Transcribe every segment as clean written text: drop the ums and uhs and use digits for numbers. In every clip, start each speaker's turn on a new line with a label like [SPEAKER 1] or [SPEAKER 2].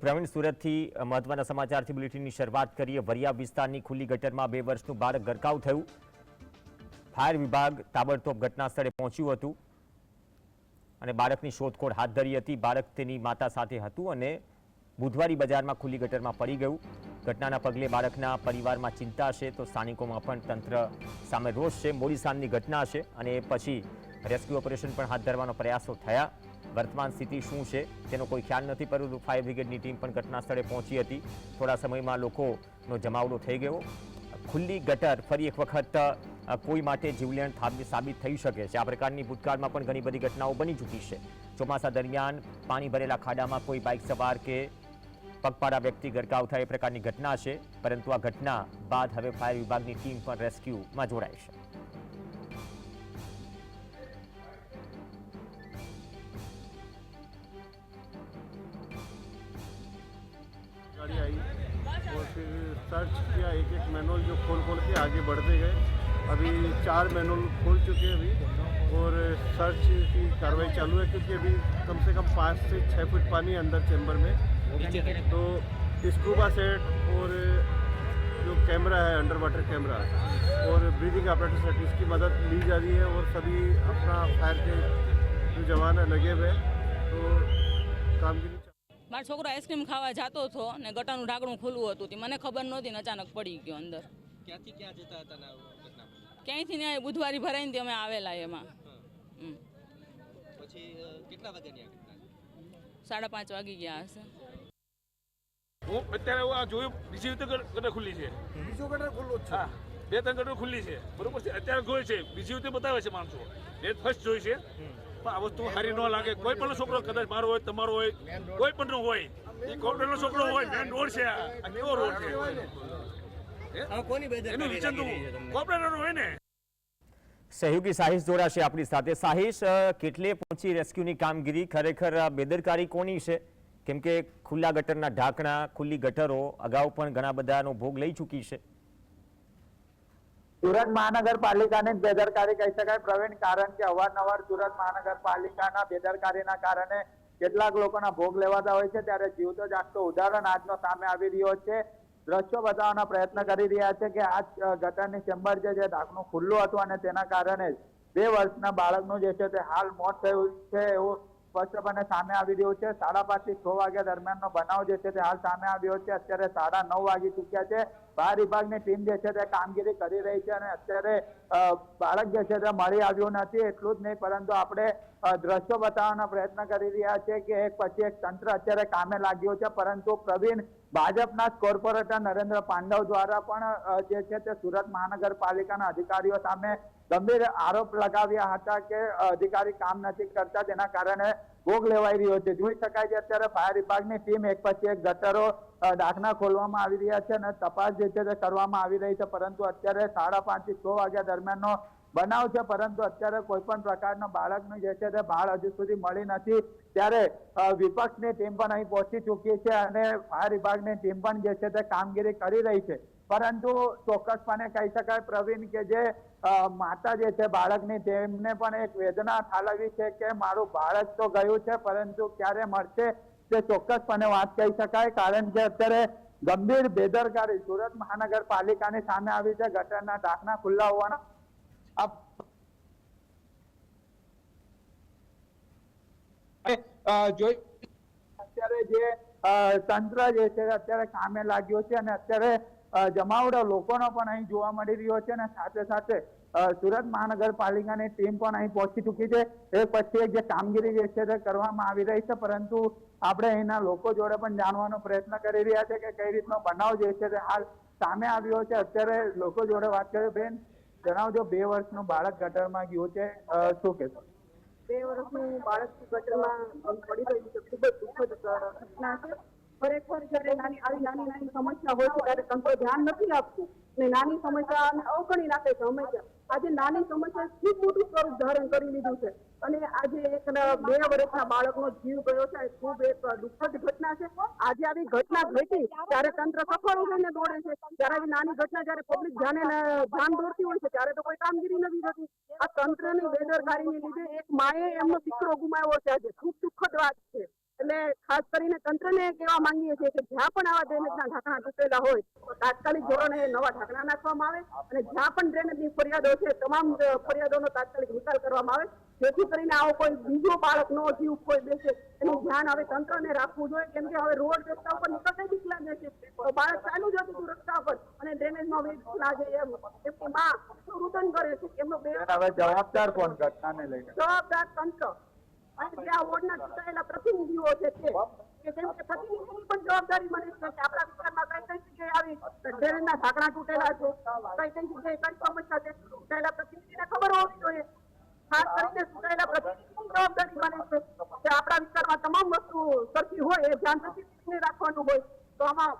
[SPEAKER 1] પ્રવીણ સુરતથી મહત્વના સમાચારથી બુલેટિનની શરૂઆત કરીએ। વરિયા વિસ્તારની ખુલ્લી ગટરમાં 2 વર્ષનું બાળક ગરકાવ થયું। ફાયર વિભાગ તાબડતોબ ઘટના સ્થળે પહોંચ્યું હતું અને બાળકની શોધખોળ હાથ ધરી હતી। બાળક તેની માતા સાથે હતું અને બુધવારી બજારમાં ખુલ્લી ગટરમાં પડી ગયું। ઘટનાના પગલે બાળકના પરિવારમાં ચિંતા છે તો સ્થાનિકોમાં પણ તંત્ર સામે રોષ છે। મોડી સાંજની ઘટના છે અને પછી રેસ્ક્યુ ઓપરેશન પણ હાથ ધરવાનો પ્રયાસો થયા। વર્તમાન સ્થિતિ શું છે તેનો કોઈ ખ્યાલ નથી, પરંતુ ફાયર બ્રિગેડની ટીમ પણ ઘટના સ્થળે પહોંચી હતી। થોડા સમયમાં લોકોનો જમાવડો થઈ ગયો। ખુલ્લી ગટર ફરી એક વખત કોઈ માટે જીવલેણ સાબિત થઈ શકે છે। આ પ્રકારની ભૂતકાળમાં પણ ઘણી બધી ઘટનાઓ બની ચૂકી છે। ચોમાસા દરમિયાન પાણી ભરેલા ખાડામાં કોઈ બાઇક સવાર કે પગપાળા વ્યક્તિ ગરકાવ થાય એ પ્રકારની ઘટના છે, પરંતુ આ ઘટના બાદ હવે ફાયર વિભાગની ટીમ પણ રેસ્ક્યુમાં જોડાઈ છે।
[SPEAKER 2] गाड़ी आई और फिर सर्च किया, एक एक मैनुअल जो खोल के आगे बढ़ते गए। अभी 4 मैनुअल खोल चुके हैं अभी, और सर्च की कार्रवाई चालू है, क्योंकि अभी कम से कम 5 से 6 फुट पानी है अंदर चैम्बर में। तो स्कूबा सेट और जो कैमरा है, अंडर वाटर कैमरा और ब्रीदिंग अपरेटस सेट, इसकी मदद ली जा रही है। और सभी अपना फायर के जो जवान है लगे हुए, तो कामगिरी।
[SPEAKER 3] मारो छोकरो आइसक्रीम खावा जातो थो ने गटानुं ढांकणुं खुल्लुं हतुं, मने खबर नहोती ने अचानक पड़ी गयो अंदर।
[SPEAKER 4] क्यांथी क्यां जता हता ना घटना?
[SPEAKER 3] क्यांथी ने बुधवारी भराईने ते अमे आवेला एमां।
[SPEAKER 4] પછી કેટલા વાગ્યાની આ ઘટના છે?
[SPEAKER 3] 5:30 વાગી ગયા હશે।
[SPEAKER 5] હું અત્યારે આ જોયું, બીજી રીતે ગટર ખુલ્લી છે,
[SPEAKER 2] બીજો ગટર ખુલ્લો છે।
[SPEAKER 5] હા, 2-3 ગટર ખુલ્લી છે, બરોબર છે। અત્યારે જોઈ છે, બીજી રીતે બતાવે છે માણસો, એ ફર્સ્ટ જોઈ છે। પણ આ વસ્તુ સારી ન લાગે। કોઈ પણ છોકરો કદાચ મારો હોય, તમારો હોય, કોઈ પણ નો હોય, એ કોર્પોરેટનો છોકરો હોય, મેન રોડ છે, આ કેવો રોડ છે?
[SPEAKER 4] કોની બેદરકારી
[SPEAKER 5] એનું વિચારતું કોર્પોરેટર હોય ને।
[SPEAKER 1] સહયોગી સાહિશ જોડાશે આપણી સાથે। સાહિશ, કેટલે પહોંચી રેસ્ક્યુની કામગીરી? ખરેખર બેદરકારી કોની છે? કેમ કે ખુલ્લા ગટરના ઢાંકણા, ખુલ્લી ગટરો અગાઉ પણ ઘણા બધાનો ભોગ લઈ ચૂકી છે।
[SPEAKER 6] સુરત મહાનગરપાલિકાની બેદરકારી કહી શકાય પ્રવીણ, કારણ કે અવારનવાર સુરત મહાનગરપાલિકાના બેદરકારીના કારણે કેટલાક લોકોના ભોગ લેવાતા હોય છે, ત્યારે જીવતો જાગતો ઉદાહરણ આજનો સામે આવી રહ્યો છે। દ્રશ્યો બતાવવાનો પ્રયત્ન કરી રહ્યા છે કે આ ગટરની ચેમ્બર જે ઢાંકણું ખુલ્લું હતું અને તેના કારણે 2 વર્ષના બાળકનું જે છે તે હાલ મોત થયું છે એવું સ્પષ્ટપણે સામે આવી રહ્યું છે। 5:30 થી 6 વાગ્યા દરમિયાનનો બનાવ જે છે તે હાલ સામે આવ્યો છે। અત્યારે 9:30 વાગી ચૂક્યા છે। ફાયર વિભાગની ટીમ જે છે તે કામગીરી કરી રહી છે અને અત્યારે બાળક જે છે તે મળી આવ્યું નથી। એટલું જ નહીં, પરંતુ આપણે દ્રશ્યો બતાવવાનો પ્રયત્ન કરી રહ્યા છે કે એક પછી એક તંત્ર અત્યારે કામે લાગ્યું છે, પરંતુ પ્રવીણ, ભાજપના કોર્પોરેટર નરેન્દ્ર પાંડવ દ્વારા પણ જે છે તે સુરત મહાનગરપાલિકાના અધિકારીઓ સામે ગંભીર આરોપ લગાવ્યા હતા કે અધિકારી કામ નથી કરતા, તેના કારણે ભોગ લેવાઈ રહ્યો છે। જોઈ શકાય છે અત્યારે ફાયર વિભાગની ટીમ એક પછી એક ગટરો ઢાંકણા ખોલવામાં આવી રહ્યા છે અને તપાસ જે છે તે કરવામાં આવી રહી છે, પરંતુ અત્યારે 5:30 થી 6 વાગ્યા દરમિયાનનો બનાવ છે, પરંતુ અત્યારે કોઈ પણ પ્રકારનો બાળકનું જે છે તે ભાળ હજુ સુધી મળી નથી। ત્યારે વિપક્ષની ટીમ પણ અહીં પહોંચી ચૂકી છે અને ફાયર વિભાગની ટીમ પણ જે છે તે કામગીરી કરી રહી છે, પરંતુ ચોક્કસપણે કહી શકાય પ્રવીણ કે જે માતા જે છે બાળકની, તેમને પણ એક વેદના ઠાલવી છે કે મારું બાળક તો ગયું છે, પરંતુ ક્યારે મળશે તે ચોક્કસપણે વાત કહી શકાય, કારણ કે અત્યારે ગંભીર બેદરકારી સુરત મહાનગરપાલિકાની સામે આવી છે। ગટરના ઢાંકણા ખુલ્લા હોવાના અત્યારે જે તંત્ર જે છે અત્યારે કામે લાગ્યો છે અને અત્યારે જમાવડો લોકોનો પણ અહીં જોવા મળી રહ્યો છે અને સાથે સાથે સુરત મહાનગરપાલિકાની ટીમ પણ અહીં પહોંચી ચૂકી છે। એક પછી એક જે કામગીરી જે છે તે કરવામાં આવી રહી છે, પરંતુ આપણે અહીંના લોકો જોડે પણ જાણવાનો પ્રયત્ન કરી રહ્યા છે કે કઈ રીતનો બનાવ જે છે તે હાલ સામે આવ્યો છે। અત્યારે લોકો જોડે વાત કરીએ। બેન, જણાવજો, 2 વર્ષનું બાળક ગટરમાં ગયું છે, શું કહેશો?
[SPEAKER 7] 2 વર્ષનું બાળક ગટરમાં પડી ગયું છે, ખૂબ જ દુઃખદ ઘટના છે। ખરેખર જ્યારે નાની સમસ્યા હોય છે ત્યારે તંત્ર ધ્યાન નથી આપતું અને નાની સમસ્યાને અવગણી રાખે છે હંમેશા। આજે નાની સમસ્યા ખૂબ મોટું સ્વરૂપ ધારણ કરી લીધું છે અને આજે એક 2 વર્ષના બાળકનો જીવ ગયો છે, ખૂબ એક દુઃખદ ઘટના છે। આજે આવી ઘટના ઘટી ત્યારે તંત્ર સફળ થઈને દોડે છે, ત્યારે આવી નાની ઘટના જ્યારે પબ્લિક ધ્યાન દોરતી હોય છે ત્યારે તો કોઈ કામગીરી નથી થતી। આ તંત્રની બેદરકારીને લીધે એક માએ એમનો દીકરો ગુમાવ્યો છે, આજે ખૂબ દુઃખદ વાત છે। એટલે ખાસ કરીને તંત્રને કહેવા માંગીએ છીએ કે જ્યાં પણ આવા ડ્રેનેજના ઢાંકણા તૂટેલા હોય તો તાત્કાલિક ધોરણે નવા ઢાંકણા નાખવામાં આવે અને જ્યાં પણ ડ્રેનેજની ફરિયાદો છે તમામ ફરિયાદોનો તાત્કાલિક નિકાલ કરવામાં આવે જેથી કરીને આવો કોઈ બીજો બાળકનો જીવ કોઈ બેસે એનું ધ્યાન હવે તંત્રને રાખવું જોઈએ કેમ કે હવે રોડ રસ્તા ઉપર નીકળતા બીક લાગે છે તો બાળક ચાલુ જતું હતું રસ્તા પર અને ડ્રેનેજમાં વેચ લાગે એમની માં રુદન કરે છે એમનો
[SPEAKER 6] હવે જવાબદાર કોણ ઘટનાને લઈને?
[SPEAKER 7] જવાબદાર તંત્ર અને જે આ વોર્ડના ચૂંટાયેલા પ્રતિનિધિઓ છે તે કે કેમ કે પ્રતિનિધિની પણ જવાબદારી બને છે કે આપણા વિસ્તારમાં કઈ કઈ જગ્યાએ આવી ડ્રેનેજના ઢાંકણા તૂટેલા છે કઈ કઈ જગ્યાએ કઈ સમસ્યા છે ચૂંટાયેલા પ્રતિનિધિને ખબર હોવી જોઈએ ખાસ કરીને ચૂંટાયેલા પ્રતિનિધિની જવાબદારી બને છે કે આપણા વિસ્તારમાં તમામ વસ્તુ સરખી હોય એ ધ્યાન પ્રતિનિધિને રાખવાનું હોય તો આમાં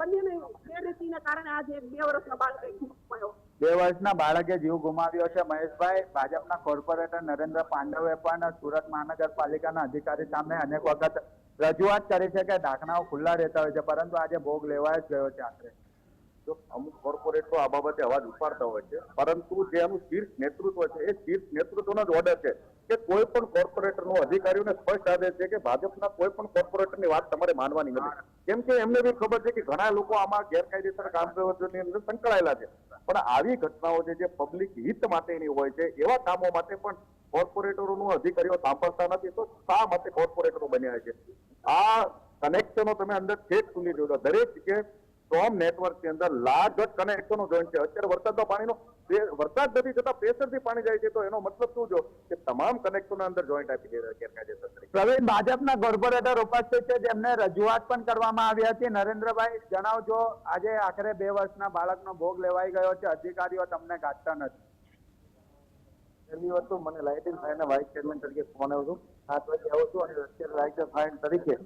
[SPEAKER 7] બંનેની ગેરરીતિને કારણે આજે 2 વર્ષના બાળકે જીવ ગુમાવ્યો
[SPEAKER 6] 2 વર્ષના બાળકે જીવ ગુમાવ્યો છે. મહેશભાઈ, ભાજપના કોર્પોરેટર નરેન્દ્ર પાંડવે પણ સુરત મહાનગરપાલિકાના અધિકારી સામે અનેક વખત રજૂઆત કરી છે કે ઢાંકણાઓ ખુલ્લા રહેતા હોય છે પરંતુ આજે ભોગ લેવાય જ ગયો છે. આખરે
[SPEAKER 8] જો અમુક કોર્પોરેટરો આ બાબતે અવાજ ઉપાડતા હોય છે પરંતુ જે એનું શીર્ષ નેતૃત્વ છે એ શીર્ષ નેતૃત્વનો જ ઓર્ડર છે કે કોઈ પણ કોર્પોરેટરનો અધિકારીઓને સ્પષ્ટ આદેશ છે કે ભાજપના કોઈ પણ કોર્પોરેટરની વાત તમારે માનવાની નથી કેમ કે એમને બી ખબર છે કે ઘણા લોકો આમાં ગેરકાયદેસર કામકાજની અંદર સંકળાયેલા છે પણ આવી ઘટનાઓ છે જે પબ્લિક હિત માટેની હોય છે એવા કામો માટે પણ કોર્પોરેટરોનું અધિકારીઓ સાંભળતા નથી તો શા માટે કોર્પોરેટરો બન્યા છે? આ કનેક્શનો તમે અંદર છેક સુધી જોડો દરેક જગ્યાએ સ્ટ્રોમ નેટવર્ક ની અંદર લાગત કનેક્શનો જોઈન્ટ છે. અત્યારે વરસાદનો પાણીનો વરસાદ નથી છતાં પ્રેશરથી પાણી જાય છે તો એનો મતલબ શું જો કે તમામ કનેક્શનો અંદર જોઈન્ટ આપી દીધા ગેરકાયદેસર તરીકે.
[SPEAKER 6] પ્રવીણ, ભાજપના કોર્પોરેટર ઉપસ્થિત છે જેમને રજૂઆત પણ કરવામાં આવી હતી. નરેન્દ્રભાઈ, જણાવજો, આજે આખરે 2 વર્ષના બાળકનો ભોગ લેવાઈ ગયો છે, અધિકારીઓ તમને ગાંઠતા નથી.
[SPEAKER 8] પહેલી વસ્તુ મને લાઇટિંગ ફાયરના વાઇસ ચેરમેન તરીકે ફોન આવ્યો હતો 7 વાગે આવું છું અને અત્યારે લાઇટિંગ ફાયર તરીકે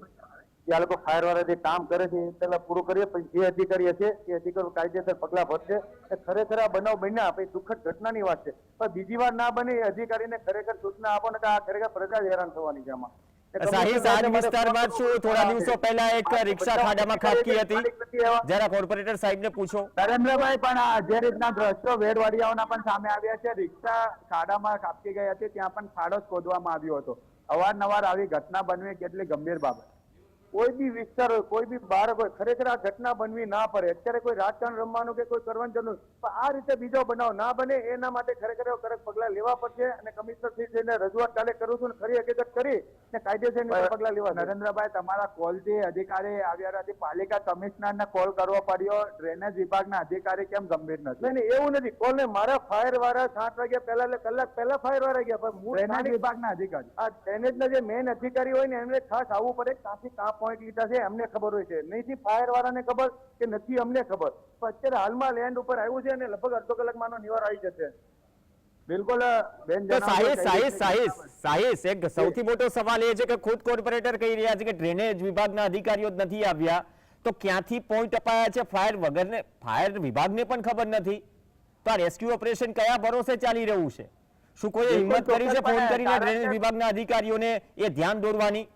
[SPEAKER 8] આ લોકો ફાયર વાળા જે કામ કરે છે એ પહેલા પૂરું કરીએ પછી જે અધિકારીઓ છે એ અધિકારીઓ કાયદેસર પગલાં ભરશે. ખરેખર આ બનાવ બન્યા પછી દુઃખદ ઘટનાની વાત છે પણ બીજી વાર ના બને એ અધિકારીને ખરેખર સૂચના આપો ને કે આ ખરેખર પ્રજા જ હેરાન થવાની છે આમાં.
[SPEAKER 1] સાહિસ, આ વિસ્તારમાં શું થોડા દિવસો પહેલા એક રિક્ષા ખાડામાં ખાબકી હતી, જરા કોર્પોરેટર સાહેબને પૂછો.
[SPEAKER 6] નરેન્દ્રભાઈ, પણ જે રીતના દ્રશ્યો વેડવાડિયાઓના પણ સામે આવ્યા છે, રિક્ષા ખાડામાં ખાબકી ગઈ હતી, ત્યાં પણ ખાડો જ ખોદવામાં આવ્યો હતો. અવારનવાર આવી ઘટના બનવી કેટલી ગંભીર બાબત.
[SPEAKER 8] કોઈ બી વિસ્તાર હોય કોઈ બી બાળક હોય ખરેખર આ ઘટના બનવી ના પડે. અત્યારે કોઈ રાજકારણ રમવાનું કે કોઈ કરવાનું જરૂર પણ આ રીતે બીજો બનાવ ના બને એના માટે ખરેખર કડક પગલા લેવા પડશે અને કમિશનર શ્રી જઈને રજૂઆત કાલે કરું છું ખરી હકીકત કરી ને કાયદેસર પગલા લેવા.
[SPEAKER 6] નરેન્દ્રભાઈ, તમારા કોલથી અધિકારી આવ્યા નથી, પાલિકા કમિશનરને કોલ કરવો પડ્યો, ડ્રેનેજ વિભાગના અધિકારી કેમ ગંભીર નથી?
[SPEAKER 8] નહીં એવું નથી. કોલ ને મારા ફાયર વાળા 7 વાગ્યા પહેલા એટલે કલાક પહેલા ફાયર વાળા ગયા પણ
[SPEAKER 6] ડ્રેનેજ વિભાગના અધિકારી
[SPEAKER 8] આ ડ્રેનેજના જે મેઇન અધિકારી હોય ને એમને ખાસ આવવું પડે. કાંથી કાં પોઈન્ટ લીધા છે એમને ખબર હોય છે, નહીંથી ફાયર વાળાને ખબર કે નથી અમને ખબર. પણ અત્યારે હાલમાં લેન્ડ ઉપર આવ્યું છે અને લગભગ અડધો કલાકમાં નિવાર આવી જશે.
[SPEAKER 6] બિલકુલ બેન.
[SPEAKER 1] સાહિસ, એક સૌથી મોટો સવાલ એ છે કે ખુદ કોર્પોરેટર કહી રહ્યા છે કે ડ્રેનેજ વિભાગના અધિકારીઓ જ નથી આવ્યા તો ક્યાંથી પોઈન્ટ અપાયા છે ફાયર વિભાગને પણ ખબર નથી તો આ રેસ્ક્યુ ઓપરેશન કયા ભરોસે ચાલી રહ્યું છે? શું કોઈ હિંમત કરી છે ફોન કરીને ડ્રેનેજ વિભાગના અધિકારીઓને એ ધ્યાન દોરવાની?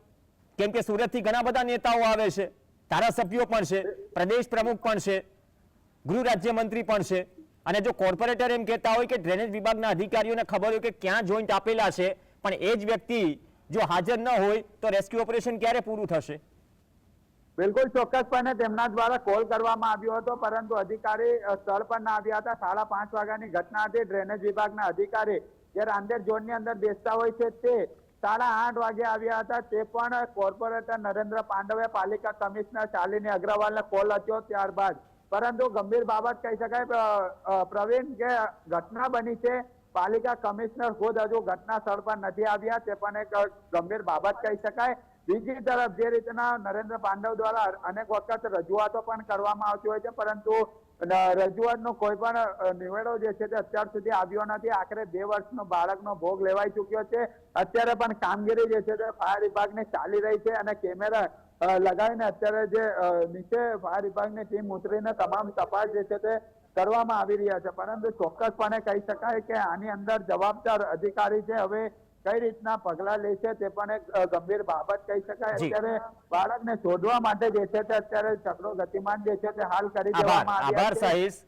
[SPEAKER 1] કેમ કે સુરતથી ઘણા બધા નેતાઓ આવે છે, ધારાસભ્યો પણ છે, પ્રદેશ પ્રમુખ પણ છે, ગૃહ રાજ્યમંત્રી પણ છે અને જો કોર્પોરેટર એમ કહેતા હોય કે ડ્રેનેજ વિભાગના અધિકારીઓને ખબર હોય કે ક્યાં જોઈન્ટ આપેલા છે પણ એ જ વ્યક્તિ જો હાજર ન હોય તો રેસ્ક્યુ ઓપરેશન ક્યારે પૂરું થશે?
[SPEAKER 6] બિલકુલ ચોક્કસપણે તેમના દ્વારા કોલ કરવામાં આવ્યો હતો પરંતુ અધિકારી સ્થળ પર ના આવ્યા હતા. 5:30 વાગ્યાની ઘટના હતી. ડ્રેનેજ વિભાગના અધિકારી જે રાંદેર ઝોનની અંદર બેસતા હોય છે તે 8:30 વાગે આવ્યા હતા. તે પણ કોર્પોરેટર નરેન્દ્ર પાંડવે પાલિકા કમિશનર શાલિની અગ્રવાલને કોલ આપ્યો ત્યારબાદ. પરંતુ ગંભીર બાબત કહી શકાય પ્રવીણ કે ઘટના બની છે, પાલિકા કમિશનર ખુદ હજુ ઘટના સ્થળ પર નથી આવ્યા, તે પણ એક ગંભીર બાબત કહી શકાય. બીજી તરફ જે રીતના નરેન્દ્ર પાંડવ દ્વારા અનેક વખત રજૂઆતો પણ કરવામાં આવતી હોય છે પરંતુ રજૂઆતનો કોઈ પણ નિવેડો જે છે તે અત્યાર સુધી આવ્યો નથી. આખરે 2 વર્ષનો બાળકનો ભોગ લેવાઈ ચુક્યો છે. અત્યારે પણ કામગીરી જે છે તે ફાયર વિભાગની ચાલી રહી છે અને કેમેરા લગાવીને અત્યારે જે નીચે ફાયર વિભાગની ટીમ ઉતરીને તમામ તપાસ જે છે તે કરવામાં આવી રહ્યા છે પરંતુ ચોક્કસપણે કહી શકાય કે આની અંદર જવાબદાર અધિકારી છે હવે કઈ રીતના પગલા લે છે તે પણ એક ગંભીર બાબત કહી શકાય. અત્યારે બાળકને શોધવા માટે જે છે તે અત્યારે ચક્રો ગતિમાન જે છે તે હાલ કરી દેવામાં આવ્યા છે.
[SPEAKER 1] આભાર સાહિસ.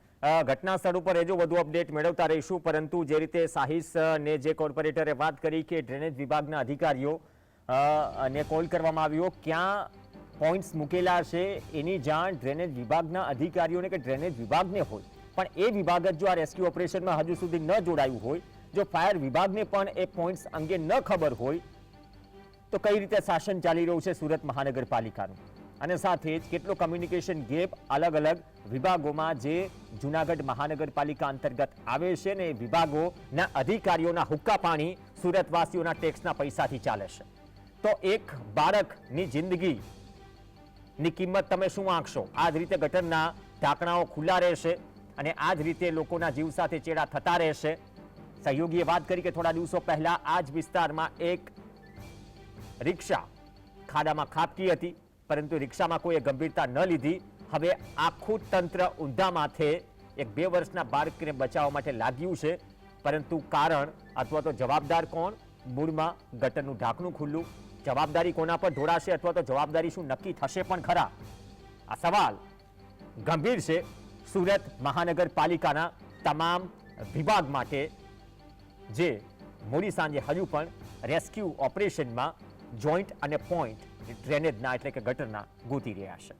[SPEAKER 1] ઘટના સ્થળ ઉપર હજુ વધુ અપડેટ મેળવતા રહીશું પરંતુ જે રીતે સાહિસ ને જે કોર્પોરેટરે વાત કરી કે ડ્રેનેજ વિભાગના અધિકારીઓ અને કોલ કરવામાં આવ્યો. ક્યાં પોઈન્ટ્સ મૂકેલા છે એની જાણ ડ્રેનેજ વિભાગના અધિકારીઓને કે ડ્રેનેજ વિભાગને હોય, પણ એ વિભાગ જ જો આ રેસ્ક્યુ ઓપરેશનમાં હજુ સુધી ન જોડાયું હોય, જો ફાયર વિભાગને પણ એ પોઈન્ટ્સ અંગે ન ખબર હોય, તો કઈ રીતે શાસન ચાલી રહ્યું છે સુરત મહાનગરપાલિકાનું, અને સાથે જ કેટલો કમ્યુનિકેશન ગેપ અલગ અલગ વિભાગોમાં જે જૂનાગઢ મહાનગરપાલિકા અંતર્ગત આવે છે ને એ વિભાગોના અધિકારીઓના હુક્કા પાણી સુરતવાસીઓના ટેક્સના પૈસાથી ચાલે છે. તો એક બાળકની જિંદગીની કિંમત તમે શું આંકશો? આ જ રીતે ગટરના ઢાંકણાઓ ખુલ્લા રહેશે અને આ જ રીતે લોકોના જીવ સાથે ચેડા થતા રહેશે. સહયોગીએ વાત કરી કે થોડા દિવસો પહેલા આ જ વિસ્તારમાં એક રિક્ષા ખાડામાં ખાબકી હતી, પરંતુ રિક્ષામાં કોઈએ ગંભીરતા ન લીધી. હવે આખું તંત્ર ઊંધા માથે એક 2 વર્ષના બાળકને બચાવવા માટે લાગ્યું છે, પરંતુ કારણ અથવા તો જવાબદાર કોણ? મૂળમાં ગટરનું ઢાંકણું ખુલ્લું. જવાબદારી કોના પર ઢોળાશે અથવા તો જવાબદારી શું નક્કી થશે પણ ખરા? આ સવાલ ગંભીર છે સુરત મહાનગરપાલિકાના તમામ વિભાગ માટે, જે મોડી સાંજે હજુ પણ રેસ્ક્યુ ઓપરેશનમાં જોઈન્ટ અને પોઈન્ટ ડ્રેનેજના એટલે કે ગટરના ગોતી રહ્યા છે.